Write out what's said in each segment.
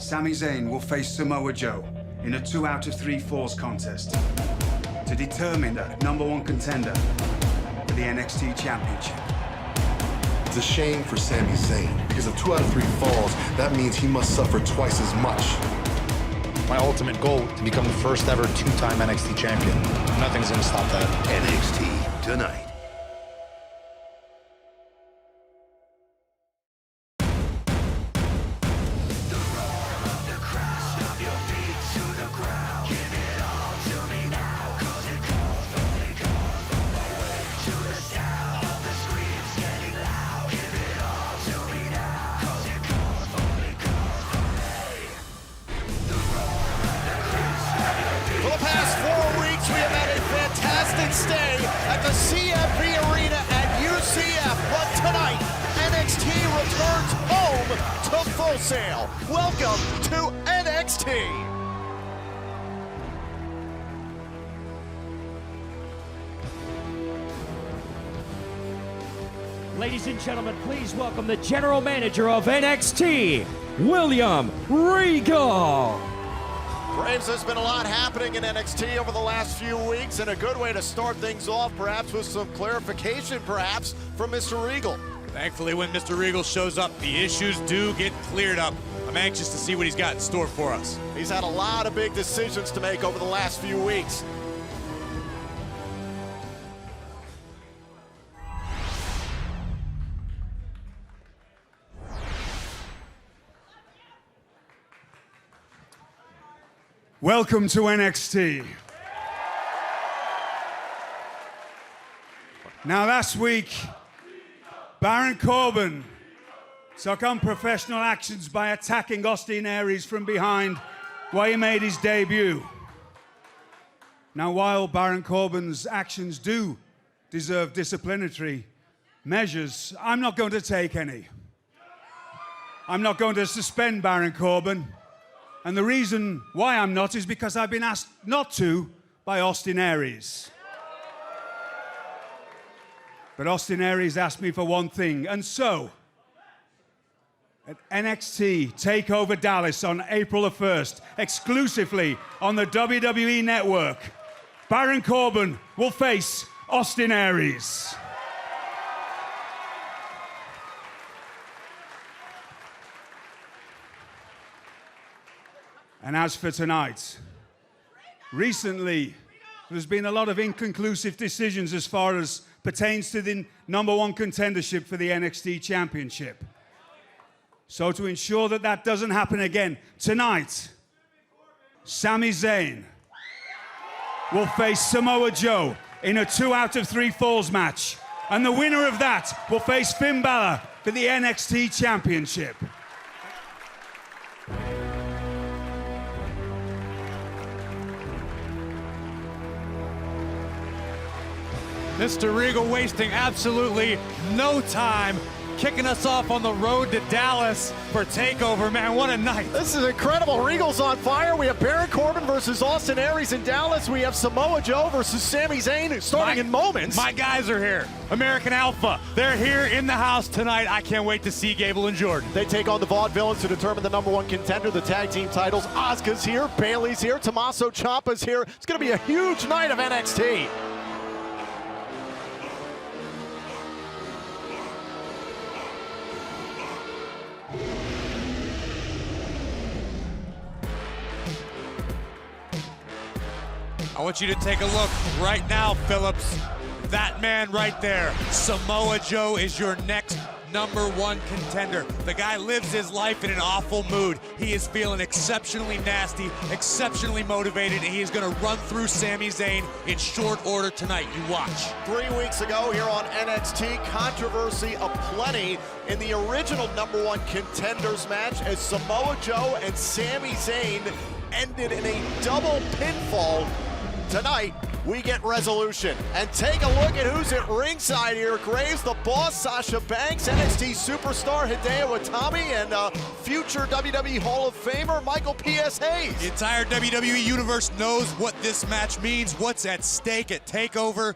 Sami Zayn will face Samoa Joe in a 2 out of 3 falls contest to determine the #1 contender for the NXT Championship. It's a shame for Sami Zayn, because of 2 out of 3 falls, that means he must suffer twice as much. My ultimate goal, to become the first ever 2-time NXT champion. Nothing's gonna stop that. NXT tonight. For the past 4 weeks, we have had a fantastic stay at the CFB Arena at UCF, but tonight, NXT returns home to Full Sail. Welcome to NXT. Ladies and gentlemen, please welcome the General Manager of NXT, William Regal. Braves, there's been a lot happening in NXT over the last few weeks, and a good way to start things off, perhaps with some clarification, perhaps, from Mr. Regal. Thankfully, when Mr. Regal shows up, the issues do get cleared up. I'm anxious to see what he's got in store for us. He's had a lot of big decisions to make over the last few weeks. Welcome to NXT. Now last week, Baron Corbin took unprofessional actions by attacking Austin Aries from behind while he made his debut. Now while Baron Corbin's actions do deserve disciplinary measures, I'm not going to take any. I'm not going to suspend Baron Corbin. And the reason why I'm not is because I've been asked not to by Austin Aries. But Austin Aries asked me for one thing, and so, at NXT TakeOver Dallas on April the 1st, exclusively on the WWE Network, Baron Corbin will face Austin Aries. And as for tonight, recently there's been a lot of inconclusive decisions as far as pertains to the #1 contendership for the NXT Championship. So to ensure that that doesn't happen again, tonight, Sami Zayn will face Samoa Joe in a 2 out of 3 falls match. And the winner of that will face Finn Balor for the NXT Championship. Mr. Regal wasting absolutely no time, kicking us off on the road to Dallas for TakeOver. Man, what a night. This is incredible. Regal's on fire. We have Baron Corbin versus Austin Aries in Dallas. We have Samoa Joe versus Sami Zayn starting in moments. My guys are here. American Alpha. They're here in the house tonight. I can't wait to see Gable and Jordan. They take on the Vaudevillains to determine the #1 contender, the tag team titles. Asuka's here, Bayley's here, Tommaso Ciampa's here. It's going to be a huge night of NXT. I want you to take a look right now, Phillips. That man right there, Samoa Joe, is your next #1 contender. The guy lives his life in an awful mood. He is feeling exceptionally nasty, exceptionally motivated, and he is going to run through Sami Zayn in short order tonight. You watch. 3 weeks ago here on NXT, controversy aplenty in the original #1 contenders match as Samoa Joe and Sami Zayn ended in a double pinfall. Tonight, we get resolution. And take a look at who's at ringside here. Graves, the boss, Sasha Banks, NXT superstar Hideo Itami, and future WWE Hall of Famer Michael P.S. Hayes. The entire WWE Universe knows what this match means, what's at stake at TakeOver.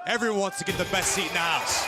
Everyone wants to get the best seat in the house.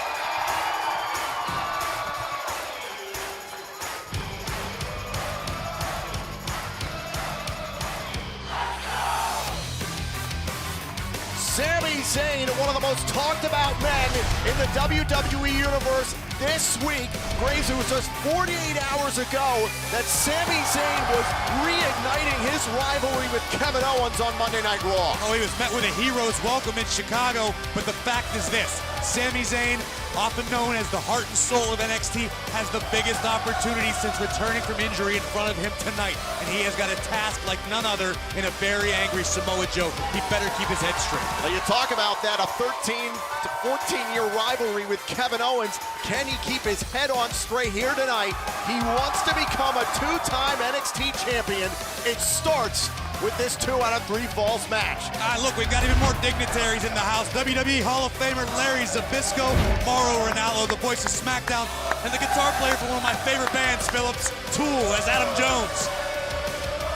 Zayn, one of the most talked about men in the WWE Universe this week. Graves, it was just 48 hours ago that Sami Zayn was reigniting his rivalry with Kevin Owens on Monday Night Raw. Oh, he was met with a hero's welcome in Chicago, but the fact is this: Sami Zayn, often known as the heart and soul of NXT, has the biggest opportunity since returning from injury in front of him tonight. And he has got a task like none other in a very angry Samoa Joe. He better keep his head straight. Now you talk about that, a 13 to 14-year rivalry with Kevin Owens. Can he keep his head on straight here tonight? He wants to become a two-time NXT champion. It starts with this 2 out of 3 falls match. Look, we've got even more dignitaries in the house. WWE Hall of Famer Larry Zbyszko, Mauro Ranallo, the voice of SmackDown, and the guitar player for one of my favorite bands, Phillips, Tool, as Adam Jones.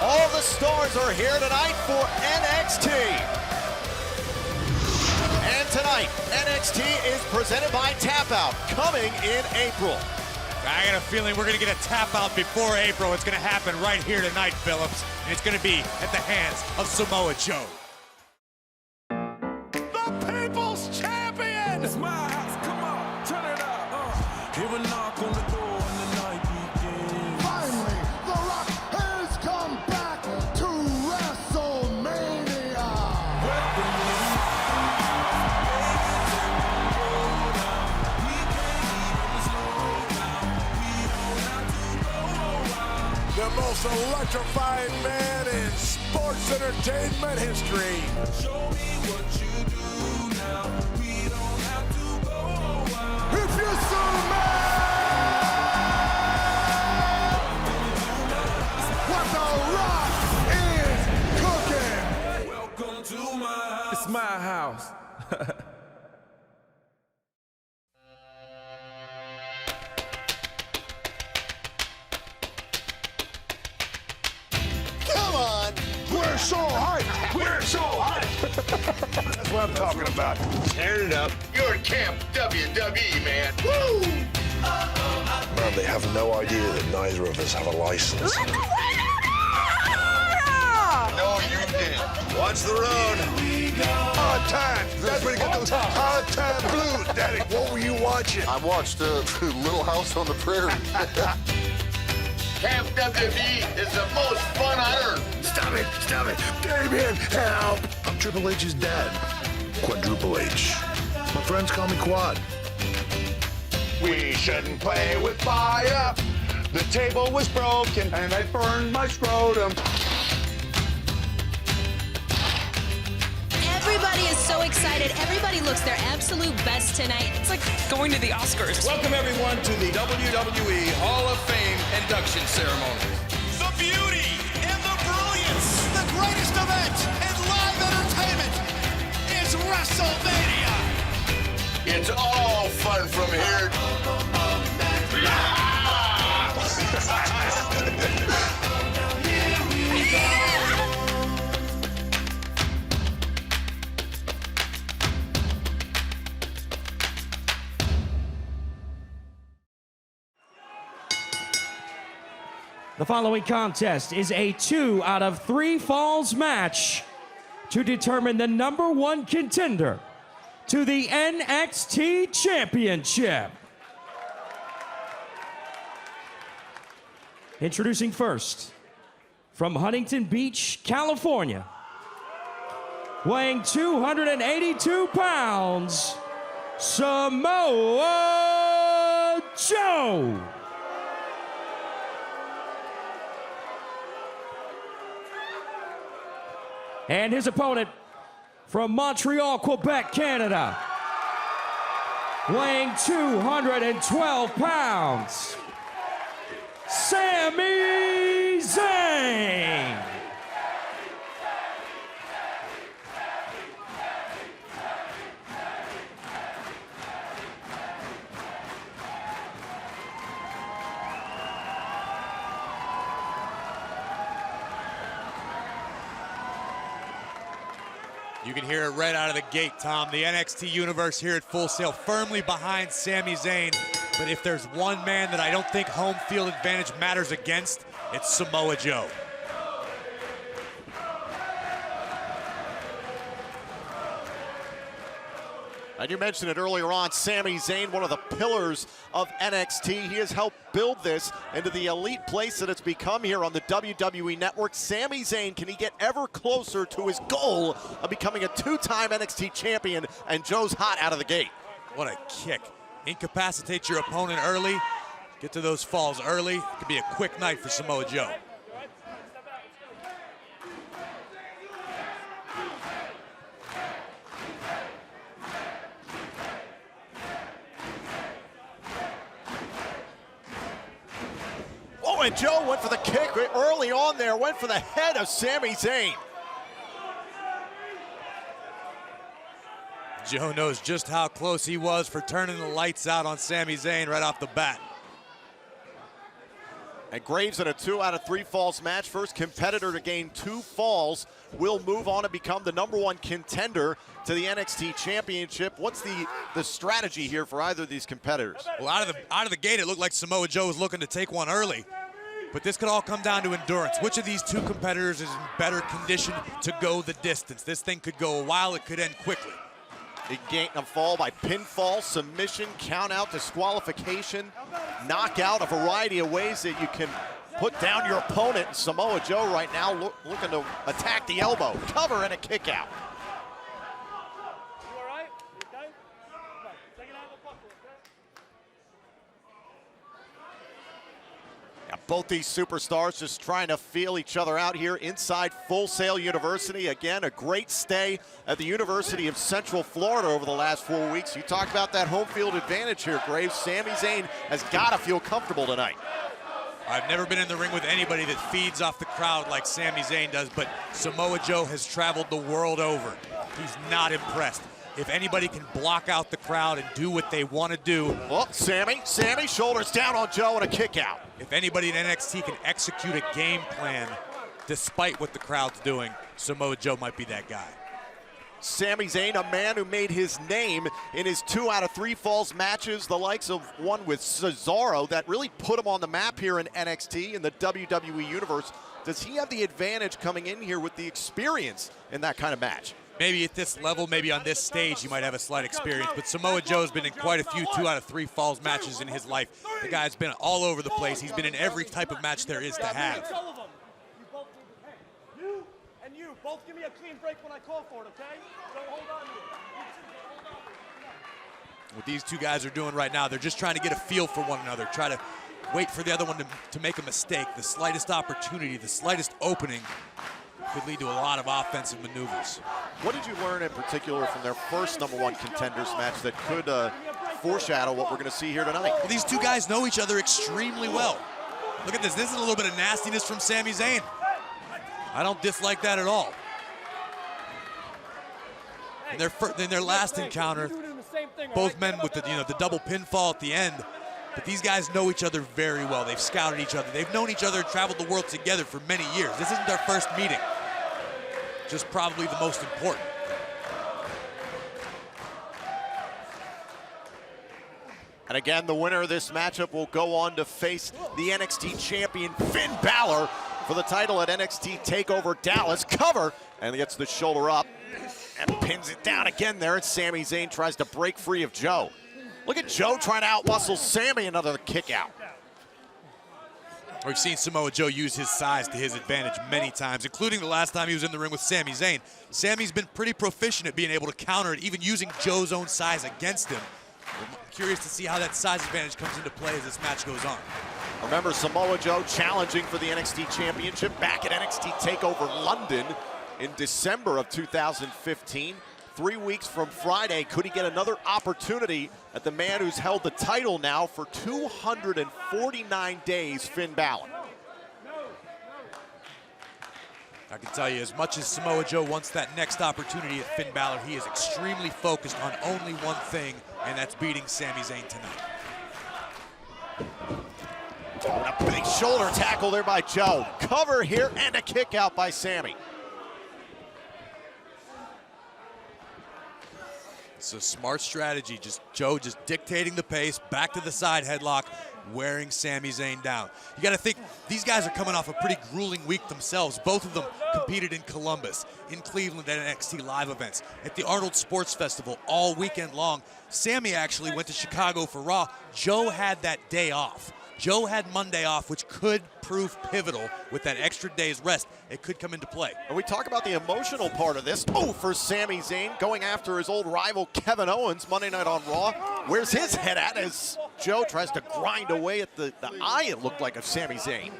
All the stars are here tonight for NXT. And tonight, NXT is presented by Tap Out, coming in April. I got a feeling we're going to get a tap out before April. It's going to happen right here tonight, Phillips. And it's going to be at the hands of Samoa Joe. The People's Champion! It's my house, come on, turn it up. Hear a knock on the door and the night begins. Finally, The Rock has come back to WrestleMania. The most electrifying man in sports entertainment history. Show me what you do now. We don't have to go out. If you're so mad, what The Rock is cooking. Welcome to my house. It's my house. Come on! We're so hyped. We're so hyped. That's what I'm talking about. Tear it up. You're in camp WWE, man. Man, they have no idea that neither of us have a license. No, you didn't. Watch the road. Hard times. That's when you get those hard time blues, Daddy. What were you watching? I watched Little House on the Prairie. Camp WWE is the most fun on earth. Stop it. Stop it. Damien, help. I'm Triple H's dad. Quadruple H. My friends call me Quad. We shouldn't play with fire. The table was broken and I burned my scrotum. Everybody is so excited. Everybody looks their absolute best tonight. It's like going to the Oscars. Welcome everyone to the WWE Hall of Fame induction ceremony. The beauty and the brilliance, the greatest event in live entertainment is WrestleMania. It's all fun from here. The following contest is a 2 out of 3 falls match to determine the #1 contender to the NXT Championship. Introducing first, from Huntington Beach, California, weighing 282 pounds, Samoa Joe. And his opponent from Montreal, Quebec, Canada, weighing 212 pounds, Sami Zayn. You can hear it right out of the gate, Tom. The NXT Universe here at Full Sail, firmly behind Sami Zayn. But if there's one man that I don't think home field advantage matters against, it's Samoa Joe. And you mentioned it earlier on, Sami Zayn, one of the pillars of NXT. He has helped build this into the elite place that it's become here on the WWE Network. Sami Zayn, can he get ever closer to his goal of becoming a two-time NXT champion? And Joe's hot out of the gate. What a kick. Incapacitate your opponent early. Get to those falls early. It could be a quick night for Samoa Joe. Oh, and Joe went for the kick early on there, went for the head of Sami Zayn. Joe knows just how close he was for turning the lights out on Sami Zayn right off the bat. And Graves in a 2 out of 3 falls match. First competitor to gain 2 falls will move on and become the #1 contender to the NXT Championship. What's the strategy here for either of these competitors? Well, out of the gate, it looked like Samoa Joe was looking to take one early. But this could all come down to endurance. Which of these two competitors is in better condition to go the distance? This thing could go a while, it could end quickly. He gained a fall by pinfall, submission, count out, disqualification, knockout, a variety of ways that you can put down your opponent. Samoa Joe right now looking to attack the elbow, cover and a kick out. Both these superstars just trying to feel each other out here inside Full Sail University. Again, a great stay at the University of Central Florida over the last 4 weeks. You talk about that home field advantage here, Graves. Sami Zayn has got to feel comfortable tonight. I've never been in the ring with anybody that feeds off the crowd like Sami Zayn does, but Samoa Joe has traveled the world over. He's not impressed. If anybody can block out the crowd and do what they want to do. Well, Sami, shoulders down on Joe and a kick out. If anybody in NXT can execute a game plan despite what the crowd's doing, Samoa Joe might be that guy. Sami Zayn, a man who made his name in his 2 out of 3 falls matches, the likes of one with Cesaro that really put him on the map here in NXT in the WWE Universe. Does he have the advantage coming in here with the experience in that kind of match? Maybe at this level, maybe on this stage, you might have a slight experience, but Samoa Joe's been in quite a few 2 out of 3 falls matches in his life. The guy's been all over the place. He's been in every type of match there is to have. You and you, both give me a clean break when I call for it, okay? So hold on to it. What these two guys are doing right now, they're just trying to get a feel for one another, try to wait for the other one to make a mistake. The slightest opportunity, the slightest opening could lead to a lot of offensive maneuvers. What did you learn in particular from their first #1 contenders match that could foreshadow what we're going to see here tonight? Well, these two guys know each other extremely well. Look at this. This is a little bit of nastiness from Sami Zayn. I don't dislike that at all. In their last encounter, both men with the double pinfall at the end. But these guys know each other very well. They've scouted each other. They've known each other and traveled the world together for many years. This isn't their first meeting. Just probably the most important. And again, the winner of this matchup will go on to face the NXT champion Finn Balor for the title at NXT TakeOver Dallas. Cover, and gets the shoulder up and pins it down again there. And Sami Zayn tries to break free of Joe. Look at Joe trying to outmuscle Sami, another kick out. We've seen Samoa Joe use his size to his advantage many times, including the last time he was in the ring with Sami Zayn. Sami's been pretty proficient at being able to counter it, even using Joe's own size against him. I'm curious to see how that size advantage comes into play as this match goes on. Remember, Samoa Joe challenging for the NXT Championship back at NXT TakeOver London in December of 2015. 3 weeks from Friday, could he get another opportunity at the man who's held the title now for 249 days, Finn Balor? I can tell you, as much as Samoa Joe wants that next opportunity at Finn Balor, he is extremely focused on only one thing, and that's beating Sami Zayn tonight. Oh, a big shoulder tackle there by Joe. Cover here and a kick out by Sami. It's a smart strategy. Joe just dictating the pace, back to the side headlock, wearing Sami Zayn down. You got to think, these guys are coming off a pretty grueling week themselves. Both of them competed in Columbus, in Cleveland at NXT live events, at the Arnold Sports Festival all weekend long. Sami actually went to Chicago for Raw. Joe had that day off. Joe had Monday off, which could prove pivotal with that extra day's rest. It could come into play. And we talk about the emotional part of this. Oh, for Sami Zayn, going after his old rival Kevin Owens Monday night on Raw. Where's his head at as Joe tries to grind away at the eye, it looked like, of Sami Zayn.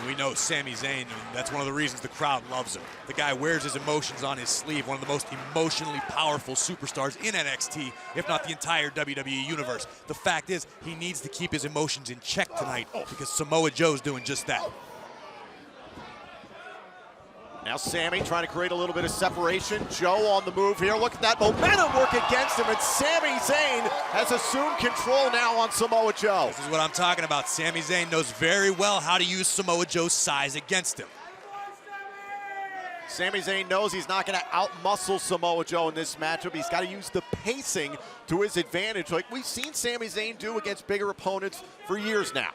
We know Sami Zayn, and that's one of the reasons the crowd loves him. The guy wears his emotions on his sleeve, one of the most emotionally powerful superstars in NXT, if not the entire WWE universe. The fact is, he needs to keep his emotions in check tonight because Samoa Joe's doing just that. Now Sami trying to create a little bit of separation. Joe on the move here. Look at that momentum work against him, and Sami Zayn has assumed control now on Samoa Joe. This is what I'm talking about. Sami Zayn knows very well how to use Samoa Joe's size against him. Sami Zayn knows he's not going to outmuscle Samoa Joe in this matchup. He's got to use the pacing to his advantage, like we've seen Sami Zayn do against bigger opponents for years now.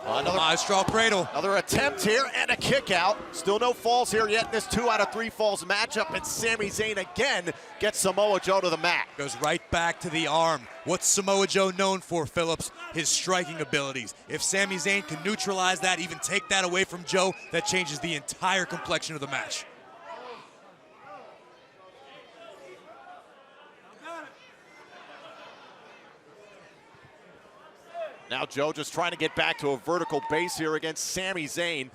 Another straw cradle. Another attempt here and a kick out. Still no falls here yet in this 2 out of 3 falls matchup, and Sami Zayn again gets Samoa Joe to the mat. Goes right back to the arm. What's Samoa Joe known for, Phillips? His striking abilities. If Sami Zayn can neutralize that, even take that away from Joe, that changes the entire complexion of the match. Now Joe just trying to get back to a vertical base here against Sami Zayn.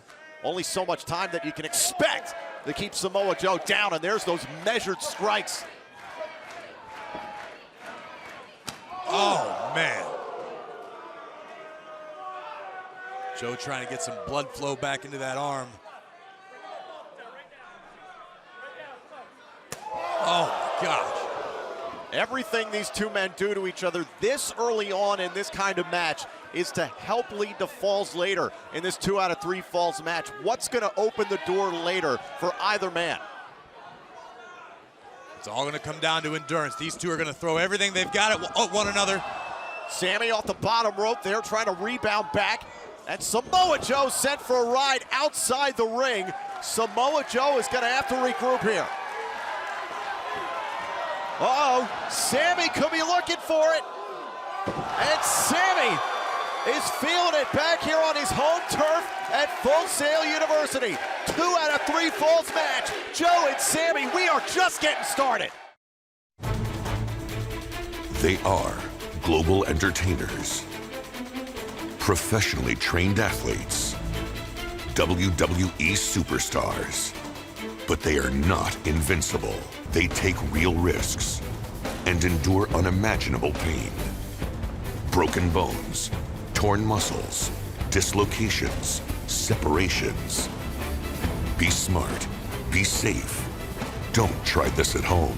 Only so much time that you can expect to keep Samoa Joe down, and there's those measured strikes. Oh, man. Joe trying to get some blood flow back into that arm. Oh, my gosh. Everything these two men do to each other this early on in this kind of match is to help lead to falls later in this 2 out of 3 falls match. What's going to open the door later for either man? It's all going to come down to endurance. These two are going to throw everything they've got at one another. Sami off the bottom rope there, trying to rebound back. And Samoa Joe sent for a ride outside the ring. Samoa Joe is going to have to regroup here. Uh-oh, Sami could be looking for it. And Sami is feeling it back here on his home turf at Full Sail University. 2 out of 3 falls match. Joe and Sami, we are just getting started. They are global entertainers, professionally trained athletes, WWE superstars. But they are not invincible. They take real risks and endure unimaginable pain. Broken bones, torn muscles, dislocations, separations. Be smart, be safe. Don't try this at home.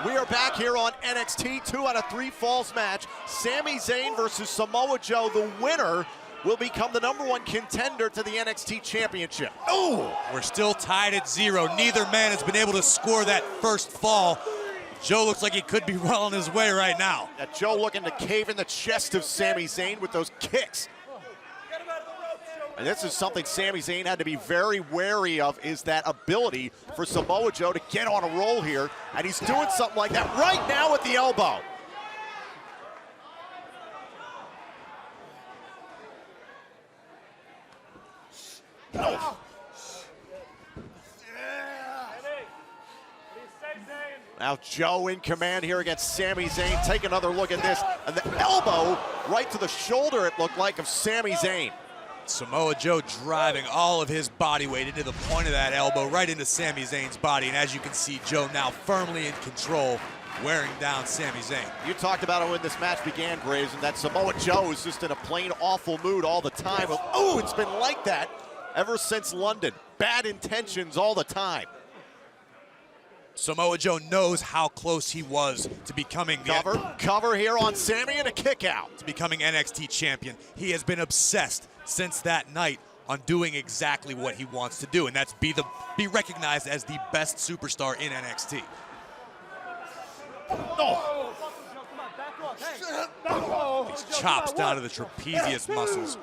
We are back here on NXT, 2 out of 3 falls match. Sami Zayn versus Samoa Joe. The winner will become the #1 contender to the NXT Championship. Oh, we're still tied at 0. Neither man has been able to score that first fall. Joe looks like he could be well on his way right now. Joe looking to cave in the chest of Sami Zayn with those kicks. And this is something Sami Zayn had to be very wary of, is that ability for Samoa Joe to get on a roll here. And he's doing something like that right now with the elbow. Oh. Now Joe in command here against Sami Zayn. Take another look at this. And the elbow right to the shoulder, it looked like, of Sami Zayn. Samoa Joe driving all of his body weight into the point of that elbow, right into Sami Zayn's body. And as you can see, Joe now firmly in control, wearing down Sami Zayn. You talked about it when this match began, Graves, and that Samoa Joe is just in a plain awful mood all the time. Oh, it's been like that ever since London. Bad intentions all the time. Samoa Joe knows how close he was to becoming Cover here on Sammy and a kick out. To becoming NXT champion. He has been obsessed since that night on doing exactly what he wants to do, and that's be recognized as the best superstar in NXT. These chops down to the trapezius muscles.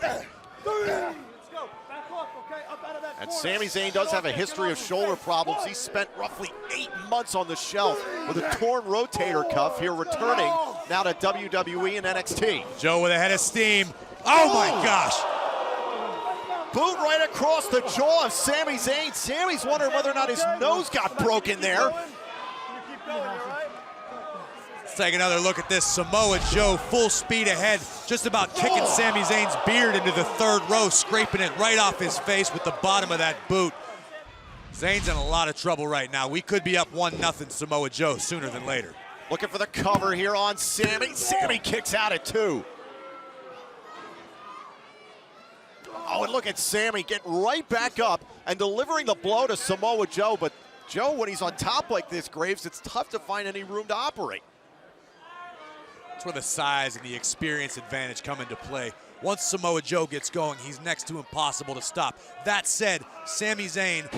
And Sami Zayn does have a history of shoulder problems. He spent roughly 8 months on the shelf with a torn rotator cuff, here returning now to WWE and NXT. Joe with a head of steam. Oh my gosh. Boot right across the jaw of Sami Zayn. Sami's wondering whether or not his nose got broken there. Let's take another look at this. Samoa Joe full speed ahead, just about kicking Sami Zayn's beard into the third row, scraping it right off his face with the bottom of that boot. Zayn's in a lot of trouble right now. We could be up 1-0 Samoa Joe sooner than later. Looking for the cover here on Sami. Sami kicks out at 2. Oh, and look at Sami getting right back up and delivering the blow to Samoa Joe. But Joe, when he's on top like this, Graves, it's tough to find any room to operate. That's where the size and the experience advantage come into play. Once Samoa Joe gets going, he's next to impossible to stop. That said, Sami Zayn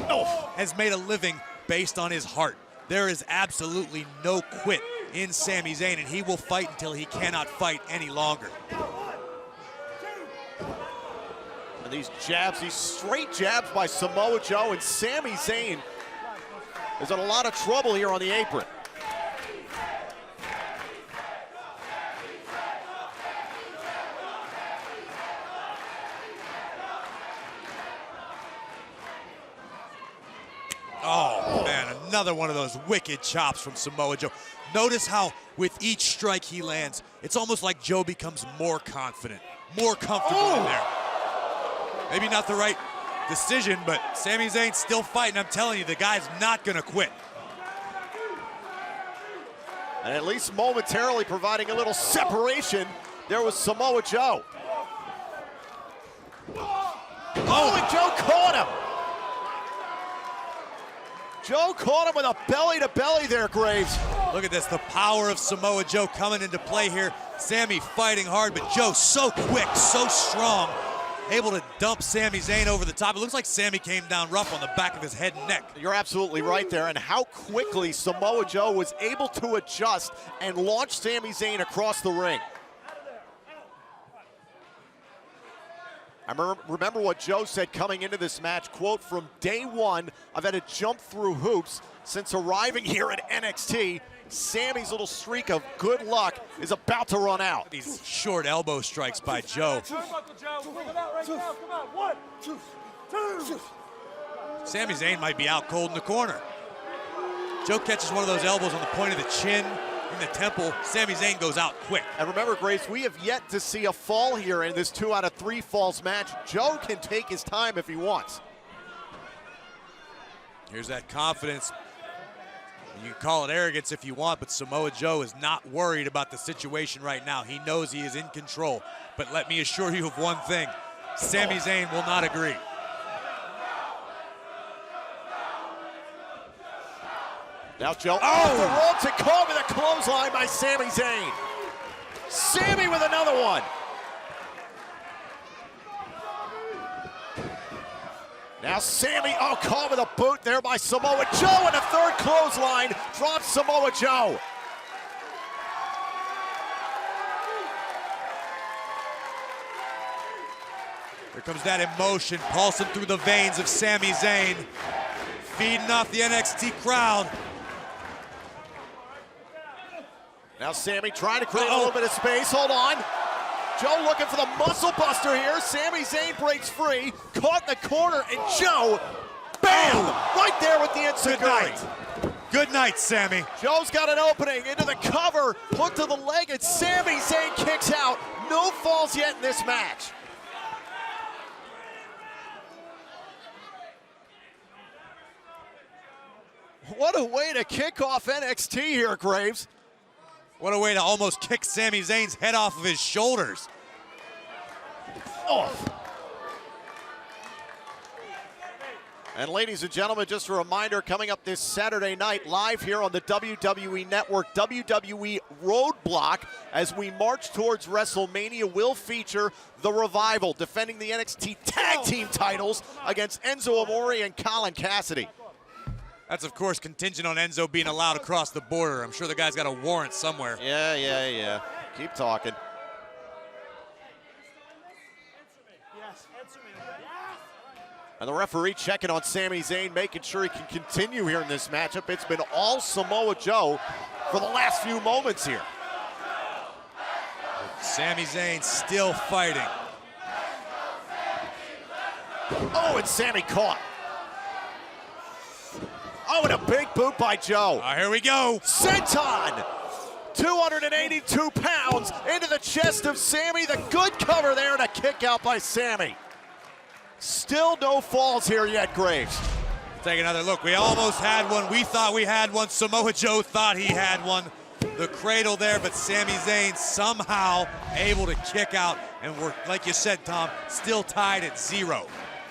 has made a living based on his heart. There is absolutely no quit in Sami Zayn, and he will fight until he cannot fight any longer. And these jabs, these straight jabs by Samoa Joe, and Sami Zayn is in a lot of trouble here on the apron. Oh, man, another one of those wicked chops from Samoa Joe. Notice how with each strike he lands, it's almost like Joe becomes more confident, more comfortable in there. Maybe not the right decision, but Sami Zayn's still fighting. I'm telling you, the guy's not going to quit. And at least momentarily providing a little separation there was Samoa Joe. Oh, and Joe caught him. Joe caught him with a belly-to-belly there, Graves. Look at this, the power of Samoa Joe coming into play here. Sami fighting hard, but Joe so quick, so strong, able to dump Sami Zayn over the top. It looks like Sami came down rough on the back of his head and neck. You're absolutely right there, and how quickly Samoa Joe was able to adjust and launch Sami Zayn across the ring. I remember what Joe said coming into this match, quote, "From day one, I've had to jump through hoops since arriving here at NXT. Sami's little streak of good luck is about to run out." These short elbow strikes by Joe. Sami Zayn might be out cold in the corner. Joe catches one of those elbows on the point of the chin, in the temple. Sami Zayn goes out quick. And remember, Grace, we have yet to see a fall here in this 2 out of 3 falls match. Joe can take his time if he wants. Here's that confidence. You can call it arrogance if you want, but Samoa Joe is not worried about the situation right now. He knows he is in control. But let me assure you of one thing, Sami Zayn will not agree. Now Joe off the ropes and caught with a clothesline by Sami Zayn. Sami with another one. Now Sami, caught with a boot there by Samoa Joe, and a third clothesline drops Samoa Joe. Here comes that emotion pulsing through the veins of Sami Zayn, feeding off the NXT crowd. Now Sami trying to create a little bit of space. Hold on. Joe looking for the muscle buster here. Sami Zayn breaks free, caught in the corner, and Joe, bam! Right there with the instant. Good night. Good night, Sami. Joe's got an opening into the cover, hook to the leg, and Sami Zayn kicks out. No falls yet in this match. What a way to kick off NXT here, Graves. What a way to almost kick Sami Zayn's head off of his shoulders. And ladies and gentlemen, just a reminder, coming up this Saturday night, live here on the WWE Network, WWE Roadblock, as we march towards WrestleMania, will feature The Revival, defending the NXT Tag Team titles against Enzo Amore and Colin Cassidy. That's, of course, contingent on Enzo being allowed across the border. I'm sure the guy's got a warrant somewhere. Yeah. Keep talking. And the referee checking on Sami Zayn, making sure he can continue here in this matchup. It's been all Samoa Joe for the last few moments here. Sami Zayn still fighting. Oh, and Sami caught. Oh, and a big boot by Joe. Here we go. Senton, 282 pounds into the chest of Sami. The good cover there and a kick out by Sami. Still no falls here yet, Graves. Take another look. We almost had one. We thought we had one. Samoa Joe thought he had one. The cradle there, but Sami Zayn somehow able to kick out. And we're, like you said, Tom, still tied at 0.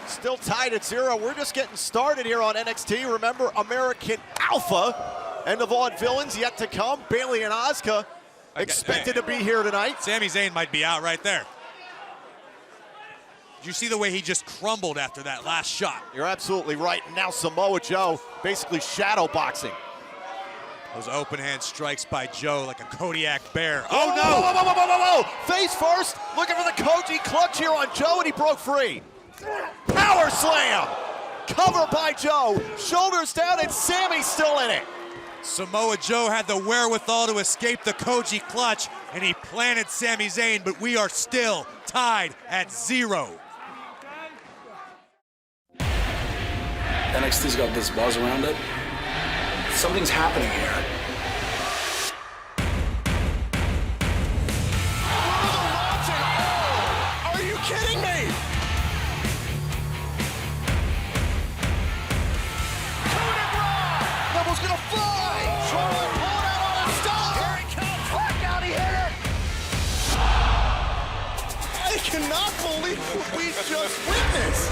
Still tied at 0. We're just getting started here on NXT. Remember, American Alpha and the Vaudevillains yet to come. Bayley and Asuka expected to be here tonight. Sami Zayn might be out right there. Did you see the way he just crumbled after that last shot? You're absolutely right. Now Samoa Joe basically shadow boxing. Those open hand strikes by Joe like a Kodiak bear. Oh, no! Whoa. Face first, looking for the Koji clutch here on Joe, and he broke free. Power slam! Cover by Joe, shoulders down, and Sami's still in it. Samoa Joe had the wherewithal to escape the Koji clutch, and he planted Sami Zayn, but we are still tied at 0. NXT's got this buzz around it. Something's happening here. Are you kidding me? Neville's gonna fly! Charlotte pulled out on that stop! Here he comes! Back out, he hit it! I cannot believe what we just witnessed.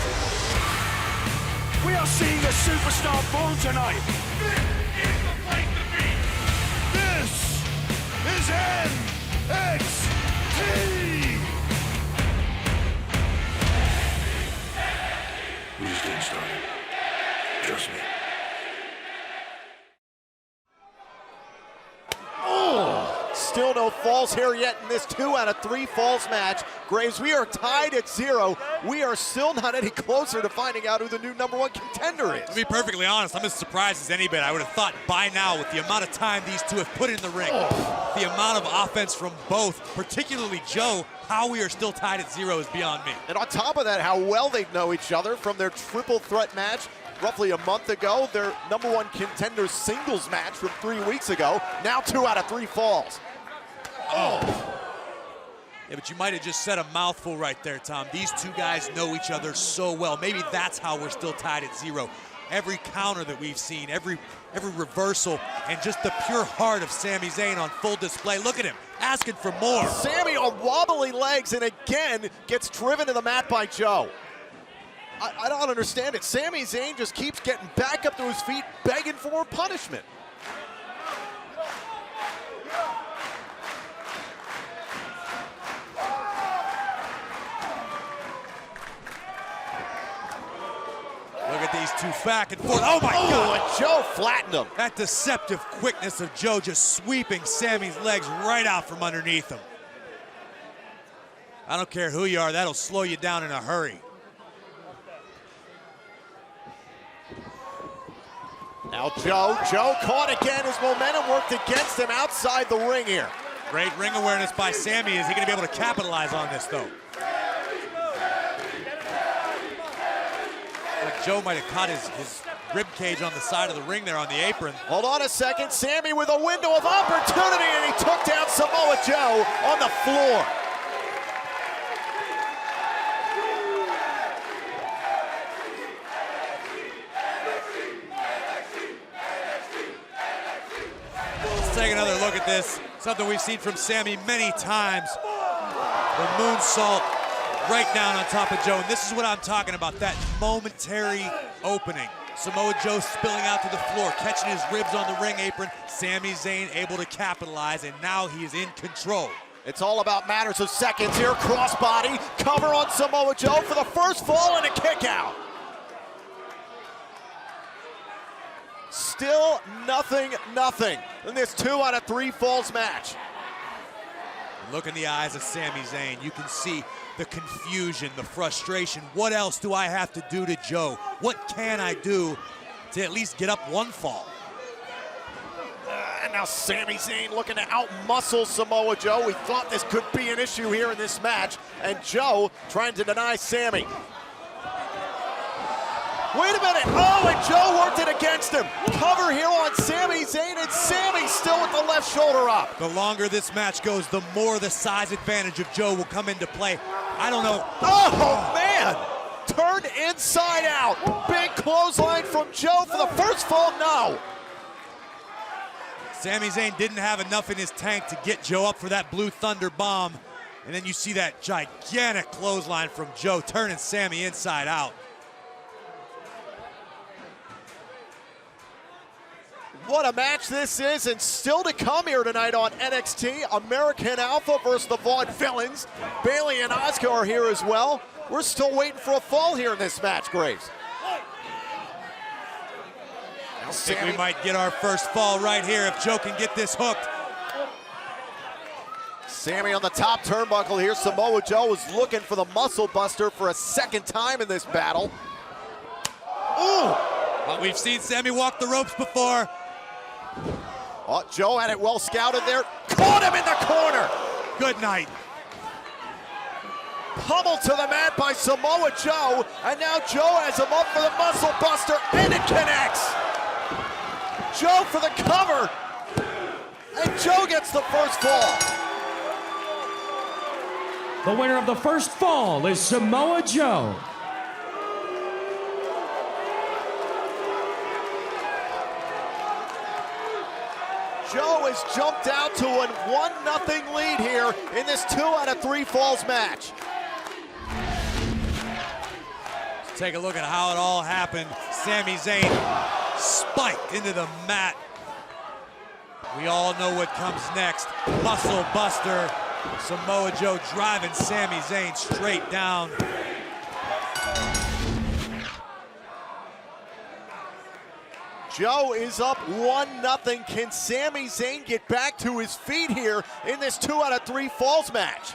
We are seeing a superstar born tonight. This is the place to be. This is NXT. We're just getting started. Trust me. Still no falls here yet in this 2 out of 3 falls match. Graves, we are tied at 0. We are still not any closer to finding out who the new #1 contender is. To be perfectly honest, I'm as surprised as any bit. I would have thought by now, with the amount of time these two have put in the ring, the amount of offense from both, particularly Joe, how we are still tied at 0 is beyond me. And on top of that, how well they know each other from their triple threat match roughly a month ago, their #1 contender singles match from 3 weeks ago. Now 2 out of 3 falls. Oh. Yeah, but you might have just said a mouthful right there, Tom. These two guys know each other so well. Maybe that's how we're still tied at 0. Every counter that we've seen, every reversal, and just the pure heart of Sami Zayn on full display. Look at him, asking for more. Sami on wobbly legs and again gets driven to the mat by Joe. I don't understand it. Sami Zayn just keeps getting back up to his feet, begging for punishment. Look at these two back and forth. Oh my God! And Joe flattened him. That deceptive quickness of Joe just sweeping Sami's legs right out from underneath him. I don't care who you are, that'll slow you down in a hurry. Now Joe caught again. His momentum worked against him outside the ring here. Great ring awareness by Sami. Is he going to be able to capitalize on this, though? Like Joe might have caught his rib cage on the side of the ring there on the apron. Hold on a second. Sami with a window of opportunity, and he took down Samoa Joe on the floor. Let's take another look at this. Something we've seen from Sami many times. The moonsault right down on top of Joe. And this is what I'm talking about, that momentary opening. Samoa Joe spilling out to the floor, catching his ribs on the ring apron. Sami Zayn able to capitalize, and now he is in control. It's all about matters of seconds here. Crossbody, cover on Samoa Joe for the first fall and a kick out. Still nothing in this 2 out of 3 falls match. Look in the eyes of Sami Zayn. You can see the confusion, the frustration. What else do I have to do to Joe? What can I do to at least get up one fall? And now Sami Zayn looking to out-muscle Samoa Joe. We thought this could be an issue here in this match, and Joe trying to deny Sami. Wait a minute, oh, and Joe worked it against him. Cover here on Sami Zayn, and Sami still with the left shoulder up. The longer this match goes, the more the size advantage of Joe will come into play. I don't know. Oh, man! Turned inside out. Big clothesline from Joe for the first fall, no. Sami Zayn didn't have enough in his tank to get Joe up for that Blue Thunder bomb. And then you see that gigantic clothesline from Joe turning Sami inside out. What a match this is, and still to come here tonight on NXT. American Alpha versus the Vaudevillains. Bayley and Asuka are here as well. We're still waiting for a fall here in this match, Graves. I think we might get our first fall right here if Joe can get this hooked. Sami on the top turnbuckle here. Samoa Joe is looking for the muscle buster for a second time in this battle. Ooh! Well, we've seen Sami walk the ropes before. Oh, Joe had it well scouted there. Caught him in the corner. Good night. Pummeled to the mat by Samoa Joe, and now Joe has him up for the muscle buster, and it connects. Joe for the cover, and Joe gets the first fall. The winner of the first fall is Samoa Joe. Joe has jumped out to a 1-0 lead here in this 2 out of 3 falls match. Let's take a look at how it all happened. Sami Zayn spiked into the mat. We all know what comes next. Muscle buster. Samoa Joe driving Sami Zayn straight down. Joe is up 1-0. Can Sami Zayn get back to his feet here in this 2 out of 3 falls match?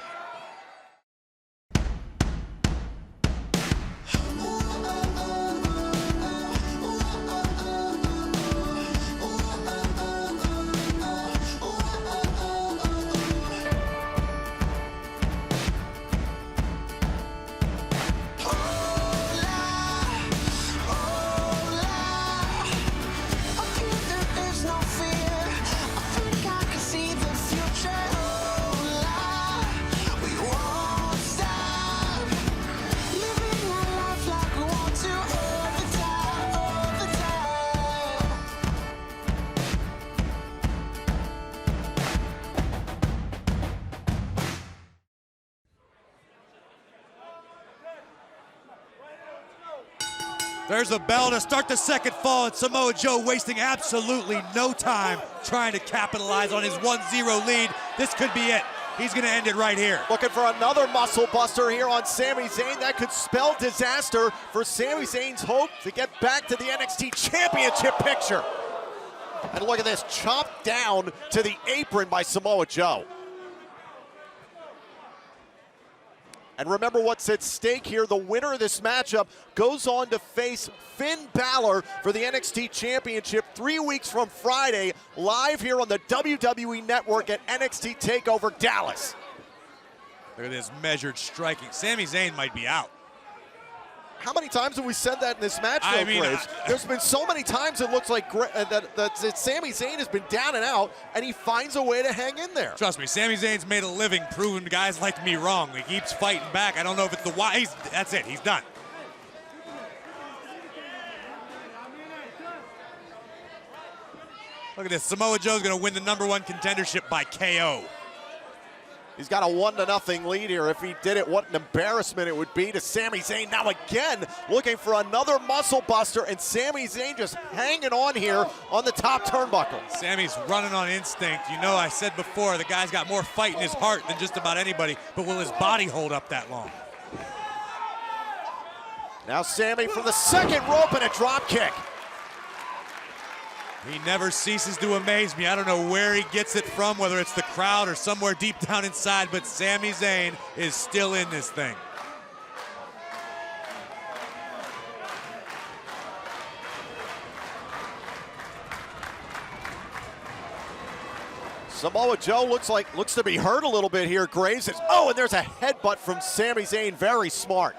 There's a bell to start the second fall, and Samoa Joe wasting absolutely no time trying to capitalize on his 1-0 lead. This could be it. He's gonna end it right here. Looking for another muscle buster here on Sami Zayn. That could spell disaster for Sami Zayn's hope to get back to the NXT Championship picture. And look at this, chopped down to the apron by Samoa Joe. And remember what's at stake here. The winner of this matchup goes on to face Finn Balor for the NXT Championship 3 weeks from Friday, live here on the WWE Network at NXT TakeOver Dallas. Look at this measured striking. Sami Zayn might be out. How many times have we said that in this match, though, Graves? There's been so many times it looks like that Sami Zayn has been down and out, and he finds a way to hang in there. Trust me, Sami Zayn's made a living proving guys like me wrong. He keeps fighting back. I don't know if it's the why. That's it. He's done. Look at this. Samoa Joe's going to win the #1 contendership by KO. He's got a 1-0 lead here. If he did it, what an embarrassment it would be to Sami Zayn. Now again, looking for another muscle buster, and Sami Zayn just hanging on here on the top turnbuckle. Sami's running on instinct. You know, I said before, the guy's got more fight in his heart than just about anybody, but will his body hold up that long? Now Sami from the second rope and a drop kick. He never ceases to amaze me. I don't know where he gets it from, whether it's the crowd or somewhere deep down inside, but Sami Zayn is still in this thing. Samoa Joe looks to be hurt a little bit here. Graves is, and there's a headbutt from Sami Zayn. Very smart.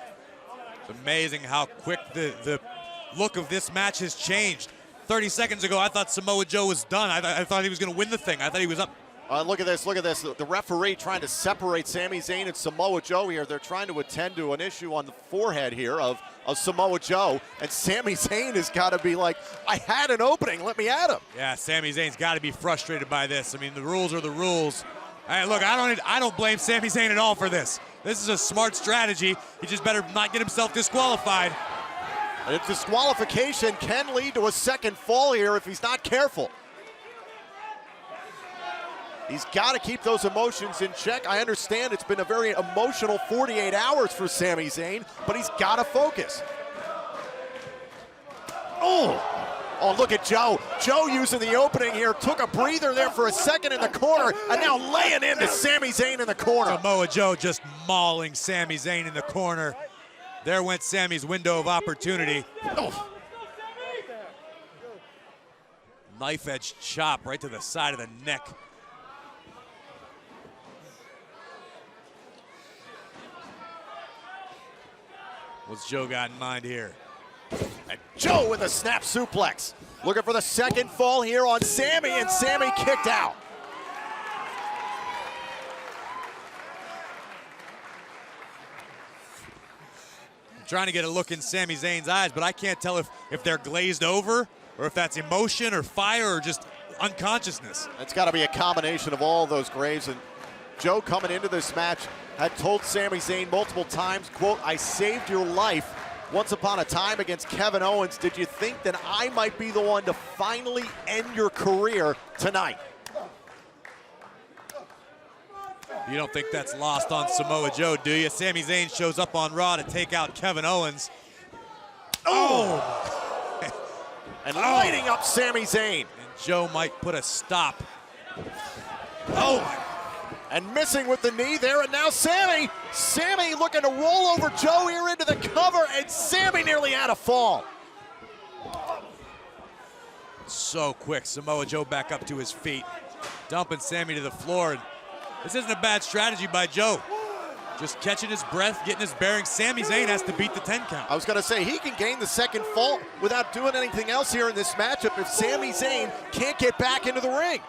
It's amazing how quick the look of this match has changed. 30 seconds ago, I thought Samoa Joe was done. I thought he was going to win the thing. I thought he was up. Look at this, look at this. The referee trying to separate Sami Zayn and Samoa Joe here. They're trying to attend to an issue on the forehead here of Samoa Joe. And Sami Zayn has got to be like, I had an opening, let me at him. Yeah, Sami Zayn's got to be frustrated by this. I mean, the rules are the rules. Hey, look, I don't blame Sami Zayn at all for this. This is a smart strategy. He just better not get himself disqualified. And a disqualification can lead to a second fall here if he's not careful. He's got to keep those emotions in check. I understand it's been a very emotional 48 hours for Sami Zayn, but he's got to focus. Oh, look at Joe. Joe using the opening here, took a breather there for a second in the corner, and now laying into Sami Zayn in the corner. Samoa Joe just mauling Sami Zayn in the corner. There went Sami's window of opportunity. Knife edge chop right to the side of the neck. What's Joe got in mind here? And Joe with a snap suplex. Looking for the second fall here on Sami, and Sami kicked out. Trying to get a look in Sami Zayn's eyes, but I can't tell if they're glazed over or if that's emotion or fire or just unconsciousness. It's got to be a combination of all those, Graves. And Joe coming into this match had told Sami Zayn multiple times, quote, I saved your life once upon a time against Kevin Owens. Did you think that I might be the one to finally end your career tonight? You don't think that's lost on Samoa Joe, do you? Sami Zayn shows up on Raw to take out Kevin Owens. And lighting up Sami Zayn. And Joe might put a stop. And missing with the knee there, and now Sami looking to roll over Joe here into the cover, and Sami nearly had a fall. So quick, Samoa Joe back up to his feet, dumping Sami to the floor. This isn't a bad strategy by Joe. Just catching his breath, getting his bearings. Sami Zayn has to beat the 10 count. I was going to say, he can gain the second fall without doing anything else here in this matchup if Sami Zayn can't get back into the ring.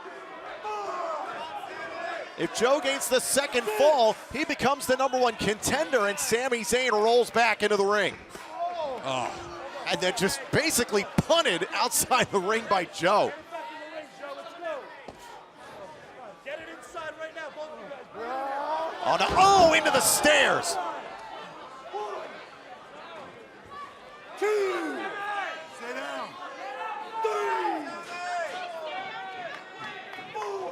If Joe gains the second fall, he becomes the #1 contender, and Sami Zayn rolls back into the ring. And then just basically punted outside the ring by Joe. Into the stairs.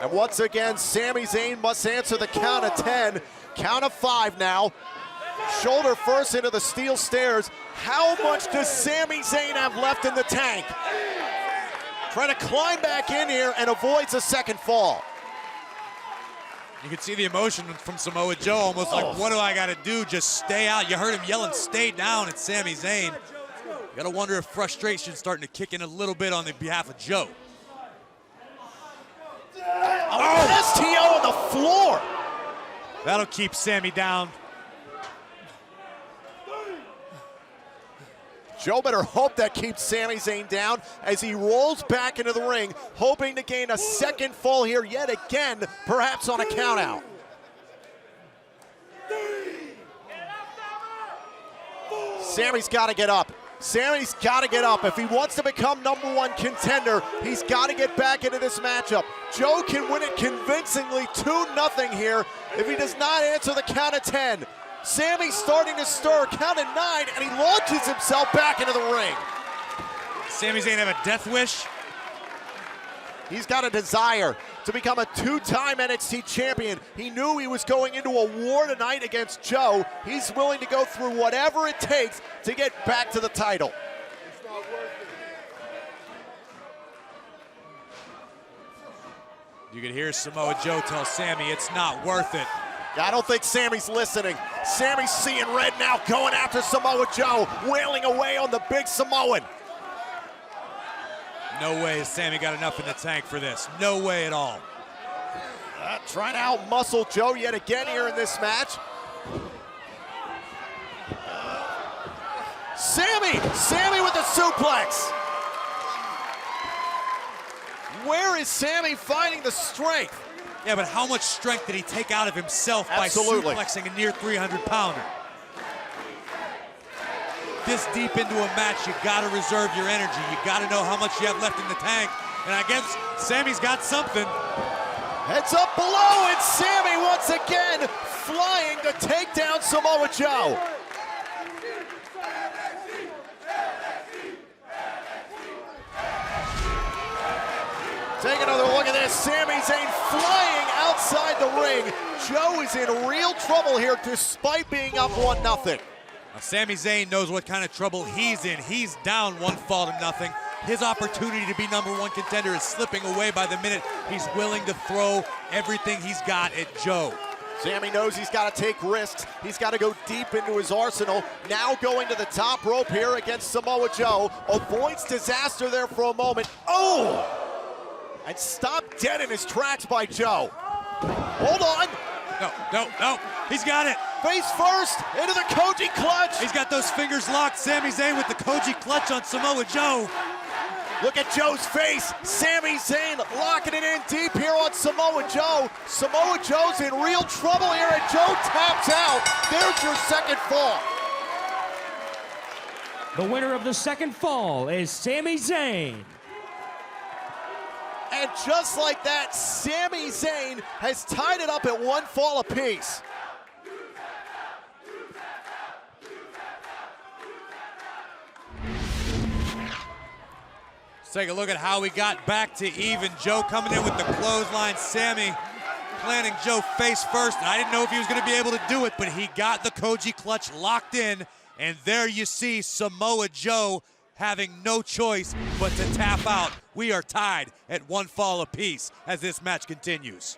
And once again, Sami Zayn must answer the count of 10. Count of 5 now. Shoulder first into the steel stairs. How much does Sami Zayn have left in the tank? Trying to climb back in here and avoids a second fall. You can see the emotion from Samoa Joe, almost like, what do I got to do? Just stay out. You heard him yelling, stay down at Sami Zayn. You got to wonder if frustration's starting to kick in a little bit on the behalf of Joe. STO on the floor. That'll keep Sami down. Joe better hope that keeps Sami Zayn down as he rolls back into the ring, hoping to gain a second fall here yet again, perhaps on a countout. Sami's got to get up. Sammy's got to get up. If he wants to become #1 contender, he's got to get back into this matchup. Joe can win it convincingly 2-0 here if he does not answer the count of 10. Sammy's starting to stir, count of 9, and he launches himself back into the ring. Sami Zayn have a death wish? He's got a desire to become a 2-time NXT champion. He knew he was going into a war tonight against Joe. He's willing to go through whatever it takes to get back to the title. You can hear Samoa Joe tell Sami it's not worth it. I don't think Sammy's listening. Sammy's seeing red now, going after Samoa Joe, wailing away on the big Samoan. No way has Sami got enough in the tank for this. No way at all. Trying to out-muscle Joe yet again here in this match. Sami with the suplex. Where is Sami finding the strength? Yeah, but how much strength did he take out of himself by suplexing a near 300-pounder? This deep into a match, you gotta reserve your energy. You gotta know how much you have left in the tank. And I guess Sami's got something. Heads up below, and Sami once again flying to take down Samoa Joe. Take another look at this. Sami Zayn flying outside the ring. Joe is in real trouble here despite being up 1-0. Now, Sami Zayn knows what kind of trouble he's in. He's down 1-0. His opportunity to be #1 contender is slipping away by the minute. He's willing to throw everything he's got at Joe. Sami knows he's got to take risks. He's got to go deep into his arsenal. Now going to the top rope here against Samoa Joe. Avoids disaster there for a moment. Oh! And stopped dead in his tracks by Joe. Hold on. No. He's got it. Face first into the Koji clutch. He's got those fingers locked. Sami Zayn with the Koji clutch on Samoa Joe. Look at Joe's face. Sami Zayn locking it in deep here on Samoa Joe. Samoa Joe's in real trouble here, and Joe taps out. There's your second fall. The winner of the second fall is Sami Zayn. And just like that, Sami Zayn has tied it up at 1 fall apiece. Let's take a look at how we got back to even. Joe coming in with the clothesline. Sami planting Joe face first. And I didn't know if he was going to be able to do it, but he got the Koji clutch locked in. And there you see Samoa Joe having no choice but to tap out. We are tied at 1 fall apiece as this match continues.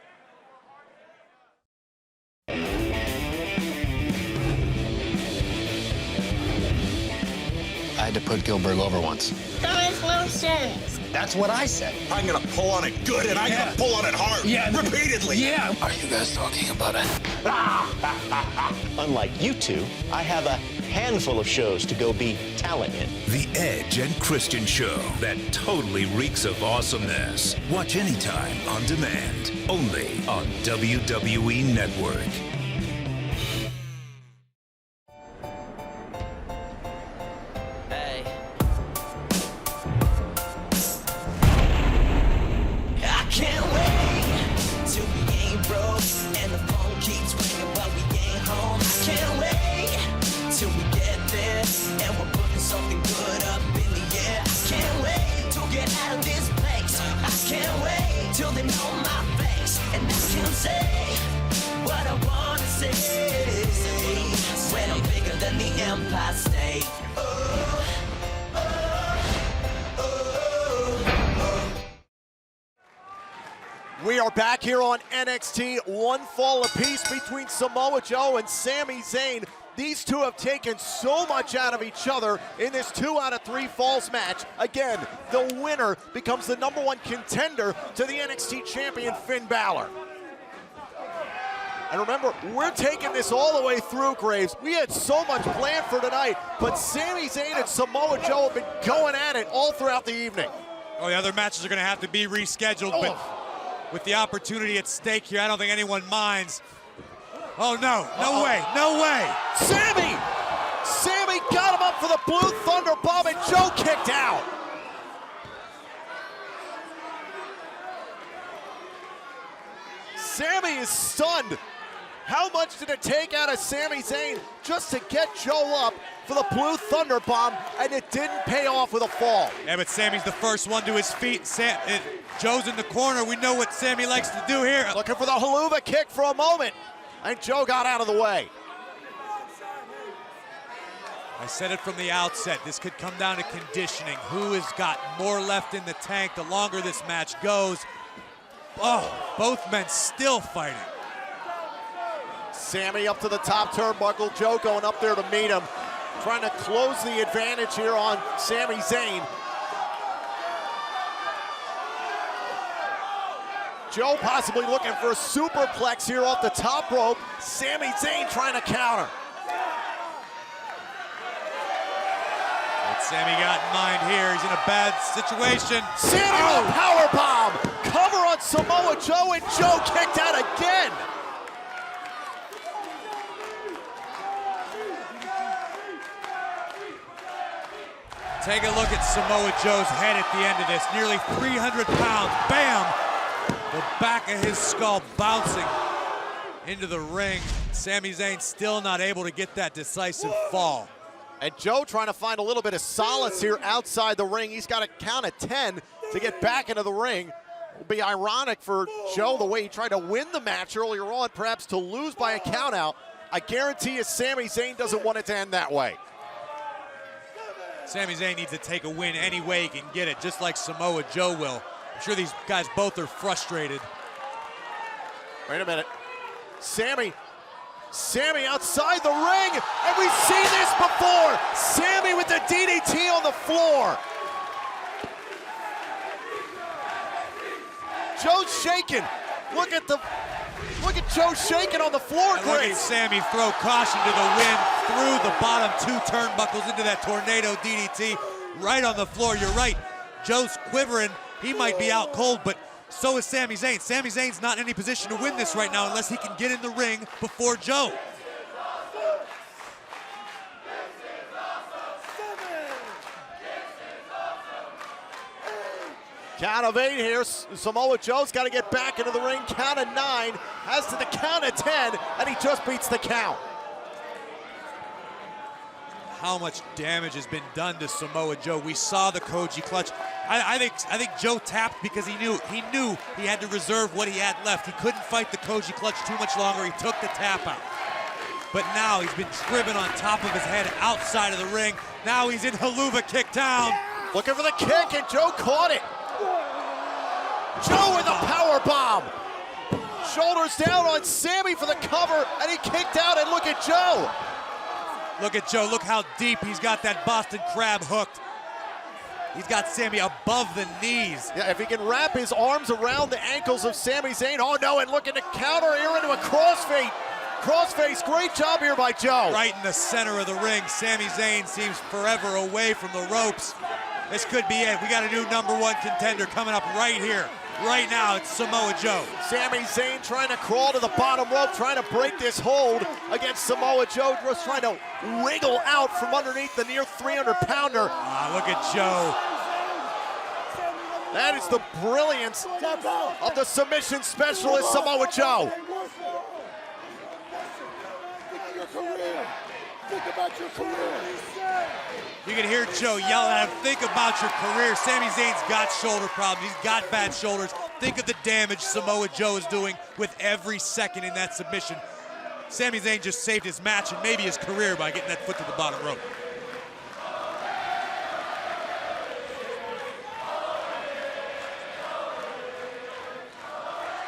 I had to put Gilbert over once. That makes no sense. That's what I said. I'm gonna pull on it good, and I'm gonna pull on it hard. Yeah. Repeatedly. Yeah. Are you guys talking about it? Unlike you two, I have a handful of shows to go be talent in. The Edge and Christian Show that totally reeks of awesomeness. Watch anytime on demand, only on WWE Network. We are back here on NXT, 1 fall apiece between Samoa Joe and Sami Zayn. These two have taken so much out of each other in this 2 out of 3 falls match. Again, the winner becomes the #1 contender to the NXT champion, Finn Balor. And remember, we're taking this all the way through, Graves. We had so much planned for tonight, but Sami Zayn and Samoa Joe have been going at it all throughout the evening. Oh, the other matches are going to have to be rescheduled, but with the opportunity at stake here, I don't think anyone minds. Oh, no way. Sami got him up for the Blue Thunder Bomb. is stunned. How much did it take out of Sami Zayn just to get Joe up for the Blue Thunder Bomb, and it didn't pay off with a fall? Yeah, but Sami's the first one to his feet. Joe's in the corner. We know what Sami likes to do here. Looking for the haluva kick for a moment, and Joe got out of the way. I said it from the outset. This could come down to conditioning. Who has got more left in the tank the longer this match goes? Oh, both men still fighting. Sami up to the top turnbuckle. Joe going up there to meet him. Trying to close the advantage here on Sami Zayn. Joe possibly looking for a superplex here off the top rope. Sami Zayn trying to counter. What Sami got in mind here, he's in a bad situation. Sami with a power bomb. Cover on Samoa Joe, and Joe kicked out again. Take a look at Samoa Joe's head at the end of this. Nearly 300 pounds. Bam! The back of his skull bouncing into the ring. Sami Zayn still not able to get that decisive fall. And Joe trying to find a little bit of solace here outside the ring. He's got to count at 10 to get back into the ring. It will be ironic for Joe the way he tried to win the match earlier on, perhaps to lose by a count out. I guarantee you Sami Zayn doesn't want it to end that way. Sami Zayn needs to take a win any way he can get it, just like Samoa Joe will. I'm sure these guys both are frustrated. Wait a minute. Sami outside the ring, and we've seen this before. Sami with the DDT on the floor. Joe's shaking. Look at Joe shaking on the floor, And look at Sami throw caution to the wind through the bottom two turnbuckles into that tornado DDT right on the floor. You're right. Joe's quivering. He might be out cold, but so is Sami Zayn. Sami Zayn's not in any position to win this right now unless he can get in the ring before Joe. Count of 8 here. Samoa Joe's got to get back into the ring. Count of 9. Has to the count of 10, and he just beats the count. How much damage has been done to Samoa Joe. We saw the Koji clutch. I think Joe tapped because he knew he had to reserve what he had left. He couldn't fight the Koji clutch too much longer. He took the tap out. But now he's been driven on top of his head outside of the ring. Now he's in haluva kick down. Looking for the kick, and Joe caught it. Joe with a power bomb. Shoulders down on Sami for the cover, and he kicked out, and look at Joe. Look at Joe, look how deep he's got that Boston Crab hooked. He's got Sami above the knees. Yeah, if he can wrap his arms around the ankles of Sami Zayn. Oh no, and looking to counter here into a crossface. Crossface, great job here by Joe. Right in the center of the ring. Sami Zayn seems forever away from the ropes. This could be it. We got a new #1 contender coming up right here. Right now, it's Samoa Joe. Sami Zayn trying to crawl to the bottom rope, trying to break this hold against Samoa Joe, just trying to wiggle out from underneath the near 300-pounder. Look at Joe. That is the brilliance of the submission specialist, Samoa Joe. Think about your career. You can hear Joe yell at him, think about your career. Sami Zayn's got shoulder problems. He's got bad shoulders. Think of the damage Samoa Joe is doing with every second in that submission. Sami Zayn just saved his match and maybe his career by getting that foot to the bottom rope.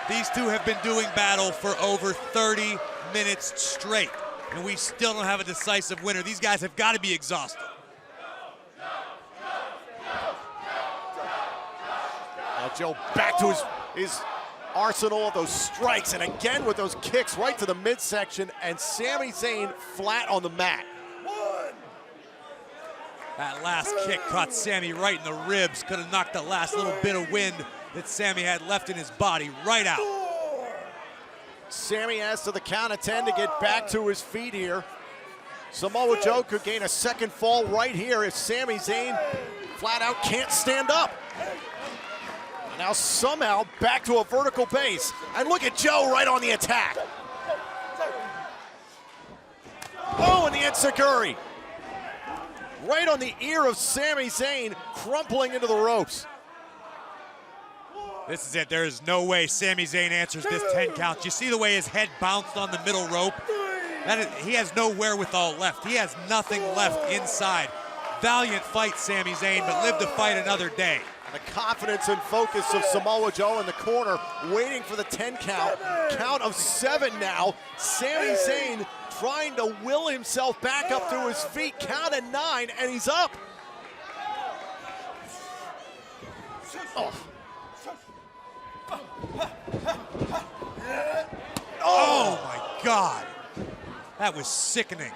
These two have been doing battle for over 30 minutes straight, and we still don't have a decisive winner. These guys have got to be exhausted. Now Joe back to his arsenal of those strikes, and again with those kicks right to the midsection, and Sami Zayn flat on the mat. That last kick caught Sami right in the ribs. Could have knocked the last little bit of wind that Sami had left in his body right out. Sami has to the count of 10 to get back to his feet here. Samoa Joe could gain a second fall right here if Sami Zayn flat out can't stand up. And now somehow back to a vertical base. And look at Joe right on the attack. Oh, and the enziguri. Right on the ear of Sami Zayn, crumpling into the ropes. This is it. There is no way Sami Zayn answers this 10 count. You see the way his head bounced on the middle rope? He has no wherewithal left. He has nothing left inside. Valiant fight, Sami Zayn, but live to fight another day. The confidence and focus of Samoa Joe in the corner, waiting for the 10 count. Count of 7 now. Sami Zayn trying to will himself back up to his feet. Count at 9, and he's up. Oh. Oh my God. That was sickening.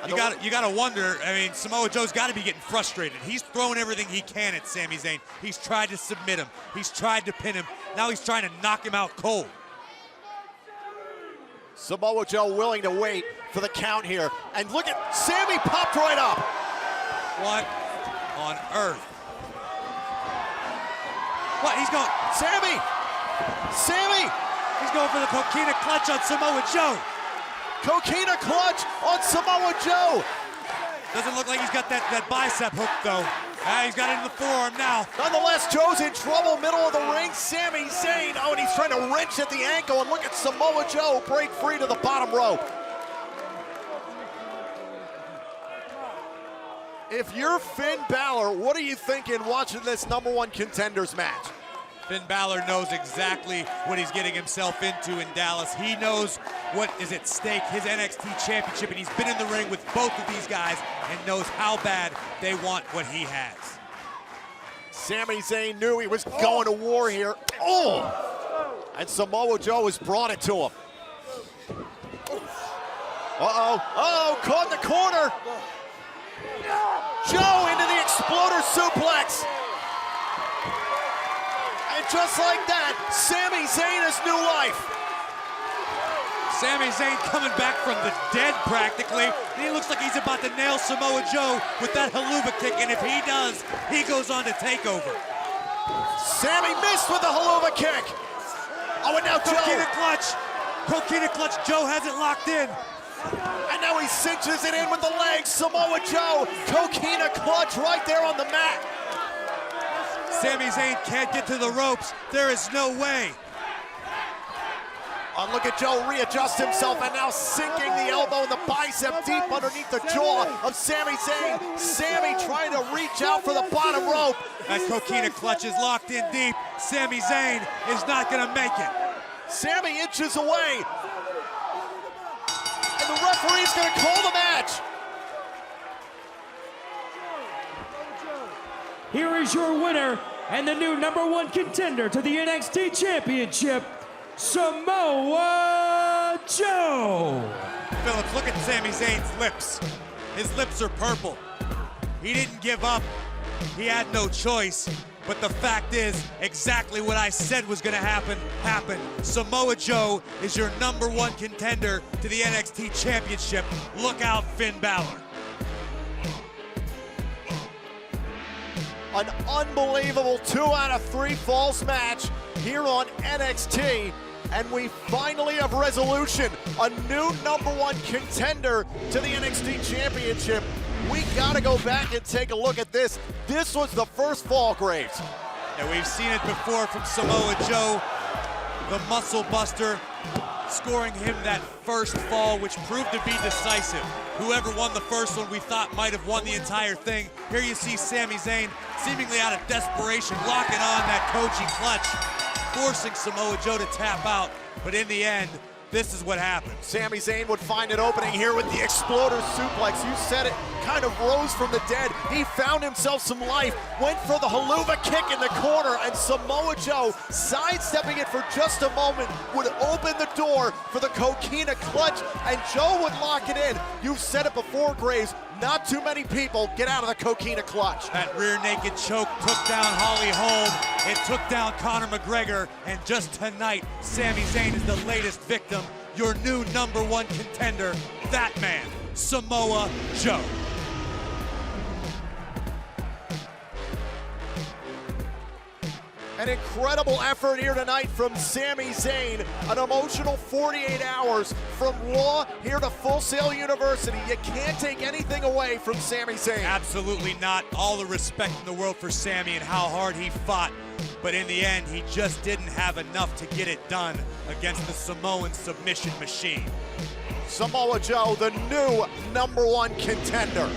You got to wonder, I mean, Samoa Joe's got to be getting frustrated. He's throwing everything he can at Sami Zayn. He's tried to submit him. He's tried to pin him. Now he's trying to knock him out cold. Samoa Joe willing to wait for the count here. And look at Sami popped right up. What on earth? What, he's going, Sami! He's going for the Coquina clutch on Samoa Joe. Coquina clutch on Samoa Joe. Doesn't look like he's got that bicep hook though. He's got it in the forearm now. Nonetheless, Joe's in trouble, middle of the ring. Sami Zayn, oh, and he's trying to wrench at the ankle, and look at Samoa Joe break free to the bottom rope. If you're Finn Balor, what are you thinking watching this #1 contenders match? Finn Balor knows exactly what he's getting himself into in Dallas. He knows what is at stake, his NXT championship, and he's been in the ring with both of these guys and knows how bad they want what he has. Sami Zayn knew he was going to war here. Oh! And Samoa Joe has brought it to him. Uh-oh, caught in the corner. Joe into the exploder suplex. And just like that, Sami Zayn has new life. Sami Zayn coming back from the dead practically. And he looks like he's about to nail Samoa Joe with that haluva kick, and if he does, he goes on to takeover. Sami missed with the haluva kick. Oh, and now Joe. Coquina clutch, Joe has it locked in. And now he cinches it in with the legs. Samoa Joe, Coquina clutch right there on the mat. Sami Zayn can't get to the ropes. There is no way. Oh, look at Joe readjust himself and now sinking the elbow and the bicep deep underneath the jaw of Sami Zayn. Sami trying to reach out for the bottom rope. That Coquina clutch is locked in deep. Sami Zayn is not going to make it. Sami inches away. And the referee's going to call the match. Here is your winner and the new #1 contender to the NXT Championship, Samoa Joe. Phillips, look at Sami Zayn's lips. His lips are purple. He didn't give up. He had no choice. But the fact is, exactly what I said was going to happen, happened. Samoa Joe is your #1 contender to the NXT Championship. Look out, Finn Balor. An unbelievable 2 out of 3 falls match here on NXT. And we finally have resolution. A new #1 contender to the NXT Championship. We gotta go back and take a look at this. This was the first fall, Graves. And we've seen it before from Samoa Joe, the muscle buster, scoring him that first fall, which proved to be decisive. Whoever won the first one we thought might have won the entire thing. Here you see Sami Zayn seemingly out of desperation, locking on that Koji clutch, forcing Samoa Joe to tap out. But in the end, this is what happened. Sami Zayn would find an opening here with the exploder suplex. You said it, kind of rose from the dead. He found himself some life, went for the haluva kick in the corner, and Samoa Joe, sidestepping it for just a moment, would open the door for the Coquina clutch, and Joe would lock it in. You've said it before, Graves, not too many people get out of the Coquina clutch. That rear naked choke took down Holly Holm. It took down Conor McGregor. And just tonight, Sami Zayn is the latest victim. Your new #1 contender, that man, Samoa Joe. An incredible effort here tonight from Sami Zayn. An emotional 48 hours from Raw here to Full Sail University. You can't take anything away from Sami Zayn. Absolutely not. All the respect in the world for Sami and how hard he fought. But in the end, he just didn't have enough to get it done against the Samoan submission machine. Samoa Joe, the new #1 contender.